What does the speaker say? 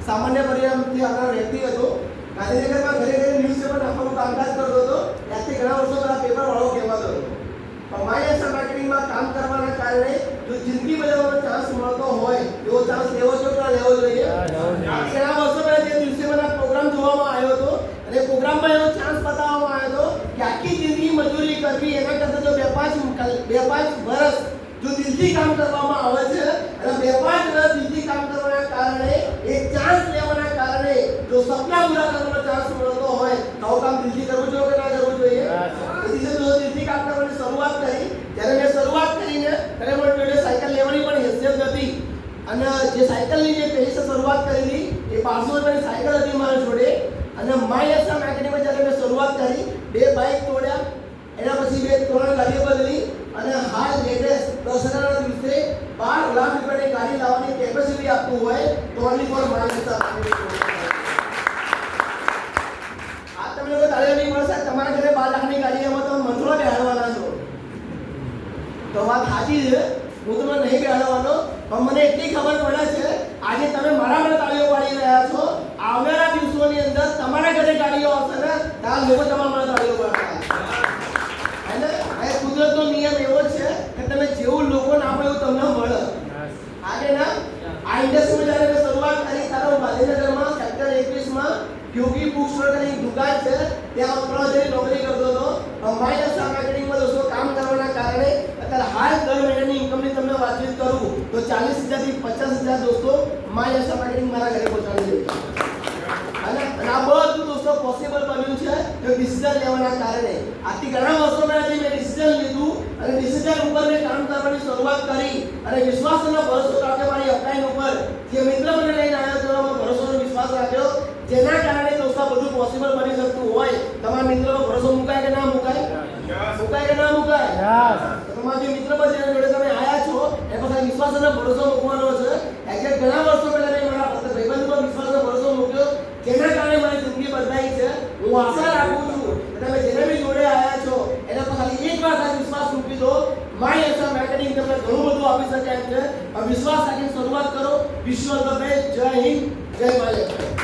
સામાન્ય પરિવારથી આપણા વ્યક્તિ હતો. ગાંધીનગરમાં ઘરે ઘરે ન્યૂઝપેપર નાખવાનું કામકાજ કરતો હતો. ત્યાંથી ઘણા વર્ષો પહેલા પેપરવાળો કહેવાતો હતો. પણ માય માર્કેટિંગમાં કામ કરવાના કારણે જો જિંદગી બદલવાનો ચાન્સ મળતો હોય એવો ચાન્સ લેવો જોઈએ કે લેવો જોઈએ? ઘણા વર્ષો પહેલા જે ન્યૂઝપેપરના પ્રોગ્રામ જોવામાં આવ્યો હતો અને પ્રોગ્રામમાં એવો ચાન્સ બતાવવામાં આવ્યો હતો કે આખી જિંદગી મજૂરી કરવી એના કરતાં જો બે પાંચ વર્ષ જો દિલથી કામ કરવામાં આવે છે અને 2-5 વર્ષ દિલથી કામ કરવાના કારણે એક ચાન્સ લેવાના કારણે જો સપના પૂરા કરવાનો ચાન્સ મળતો હોય તો કામ દિલથી કરવું જોઈએ કે ના કરવું જોઈએ? તેથી જો દિલથી કામ કરવાની શરૂઆત કરી ત્યારે મેં શરૂઆત કરીને ત્યારે મને જોડે સાયકલ લેવાની પણ હેસિયત હતી અને જે સાયકલની જે પહેલી શરૂઆત કરી હતી એ 500 રૂપિયાની સાયકલ હતી મારા જોડે અને માય માર્કેટિંગમાં જ્યારે મેં શરૂઆત કરી 2 બાઇક તોડ્યા એના પછી 2-3 ગાડીઓ બદલી અને હાલ લેટેસ્ટ દસરાના દિવસે 12 લાખ રૂપિયાની ગાડી લાવવાની કેપેસિટી આપતું હોય તો ઓનલી ફોર માય આ તમે લોકો તાળીઓ નહીં મળશે તમારા ઘરે 12 લાખની ગાડી એમાં તમે મંત્રો બેહાડવાના છો તો વાત સાચી છે હું તમને નહીં બેહાડવાનો પણ મને એટલી ખબર પડે છે આજે તમે મારા માટે તાળીઓ પાડી રહ્યા છો આવનારા દિવસોની અંદર તમારા ઘરે ગાડીઓ આવશે ને ત્યારે લોકો તમારા માટે તાળીઓ પાડશે અને આ કુદરતનો નિયમ એવો છે કે તમે જેવું લોકોને આપો એવું તમને મળે આજે ના આ ઇન્ડસ્ટ્રીમાં જ્યારે મેં શરૂઆત કરી ત્યારે હું ગાંધીનગરમાં સેક્ટર 21માં યોગી બુક સ્ટોર કરીને દુકાન છે ત્યાં 3 હજારની નોકરી કરતો હતો માય માર્કેટિંગમાં દોસ્તો કામ કરવાના કારણે અત્યારે હાલ દર મહિનાની ઇન્કમની તમને વાતચીત કરું તો 40,000 થી 50,000 દોસ્તો માય માર્કેટિંગ મારા ઘરે પહોંચાડી દે અને આ બધું દોસ્તો પોસિબલ બન્યું છે કે ડિસિઝન લેવાના કારણે આથી ઘણા વર્ષો પહેલાથી મેં ડિસિઝન લીધું અને ડિસિઝન ઉપર મેં કામ કરવાની શરૂઆત કરી અને વિશ્વાસ અને ભરોસો રાખ્યો મારી અપલાઈન ઉપર જે મિત્ર મને લઈને આવ્યો તેનો મેં ભરોસો અને વિશ્વાસ રાખ્યો જેના કારણે દોસ્તો બધું પોસિબલ બની શકતું હોય તમારા મિત્રનો ભરોસો મુકાય કે ના મુકાય? મુકાય કે ના મુકાય? તમારા જે મિત્ર પર જેના જોડે તમે આયા છો એ પાસે વિશ્વાસ અને ભરોસો મૂકવાનો છે એક્ઝેક્ટ ઘણા વર્ષો પહેલા મેં મારા ભાઈબંધ પર વિશ્વાસ અને ભરોસો મૂક્યો જેના કારણે મારી જિંદગી બદલાઈ છે. હું આશા રાખું છું કે તમે જેને બી જોડે આયા છો એના પર ખાલી એક વાર આ વિશ્વાસ મૂકી દો માય માર્કેટિંગ તમને ઘણું બધું આપી શકે એમ છે. વિશ્વાસ રાખીને શરૂઆત કરો. વિશ્વ જય હિન્દ, જય માય.